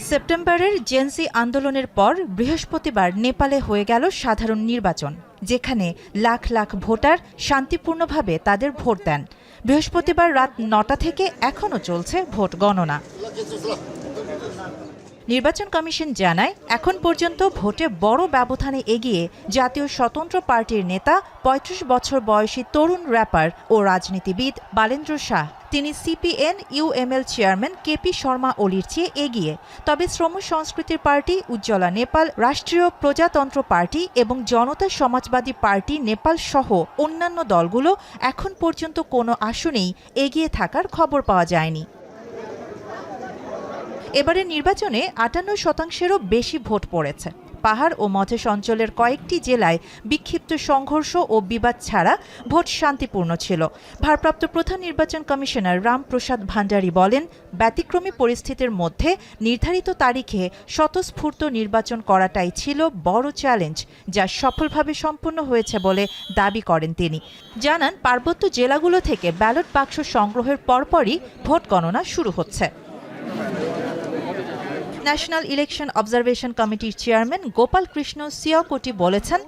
সেপ্টেম্বরের জেনজি আন্দোলনের পর বৃহস্পতিবার নেপালে হয়ে গেল সাধারণ নির্বাচন, যেখানে লাখ লাখ ভোটার শান্তিপূর্ণভাবে তাদের ভোট দেন। বৃহস্পতিবার রাত ৯টা থেকে এখনও চলছে ভোট গণনা। নির্বাচন কমিশন জানায়, এখন পর্যন্ত ভোটে বড় ব্যবধানে এগিয়ে জাতীয় স্বতন্ত্র পার্টির নেতা ৩৫ বছর বয়সী তরুণ র্যাপার ও রাজনীতিবিদ বালেন্দ্র শাহ। তিনি CPN UML chairman KP Sharma ওলির চেয়ে এগিয়ে। তবে শ্রম সংস্কৃতির পার্টি, উজ্জ্বলা নেপাল, রাষ্ট্রীয় প্রজাতন্ত্র পার্টি এবং জনতা সমাজবাদী পার্টি নেপাল সহ অন্যান্য দলগুলো এখন পর্যন্ত কোনো আসনেই এগিয়ে থাকার খবর পাওয়া যায়নি। এবারের নির্বাচনে ৫৮%-এরও বেশি ভোট পড়েছে। পাহাড় ও মধেশ অঞ্চলের কয়েকটি জেলায় বিক্ষিপ্ত সংঘর্ষ ও বিবাদ ছাড়া ভোট শান্তিপূর্ণ ছিল। ভারপ্রাপ্ত প্রধান নির্বাচন কমিশনার রামপ্রসাদ ভান্ডারী বলেন, ব্যতিক্রমী পরিস্থিতির মধ্যে নির্ধারিত তারিখে স্বতঃস্ফূর্ত নির্বাচন করাটাই ছিল বড় চ্যালেঞ্জ, যা সফলভাবে সম্পন্ন হয়েছে বলে দাবি করেন তিনি। জানান, পার্বত্য জেলাগুলো থেকে ব্যালট বাক্স সংগ্রহের পরপরই ভোট গণনা শুরু হচ্ছে। ন্যাশনাল ইলেকশন অবজারভেশন কমিটির চেয়ারম্যান গোপাল কৃষ্ণ সিয়াকোটি বলেছেন,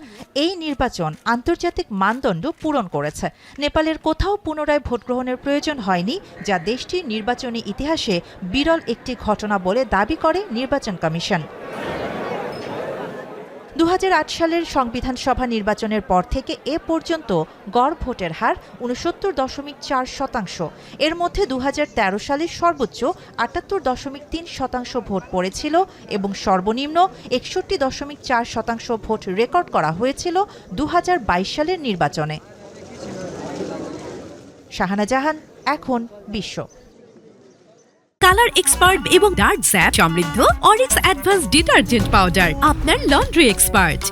এই নির্বাচন আন্তর্জাতিক মানদণ্ড পূরণ করেছে। নেপালের কোথাও পুনরায় ভোট গ্রহণের প্রয়োজন হয়নি, যা দেশটির নির্বাচনী ইতিহাসে বিরল একটি ঘটনা বলে দাবি করে নির্বাচন কমিশন। ২০০৮ সালের সংবিধান সভা নির্বাচনের পর থেকে এ পর্যন্ত গড় ভোটের হার ৬৯.৪%। এর মধ্যে ২০১৩ সালে সর্বোচ্চ ৭৮.৩% ভোট পড়েছিল এবং সর্বনিম্ন ৬১.৪% ভোট রেকর্ড করা হয়েছিল ২০২২ সালের নির্বাচনে। শাহানা জাহান, এখন বিশ্ব। কালার এক্সপার্ট এবং ডার্ক জ্যাপ সমৃদ্ধ অরিক্স অ্যাডভান্স ডিটারজেন্ট পাউডার, আপনার লন্ড্রি এক্সপার্ট।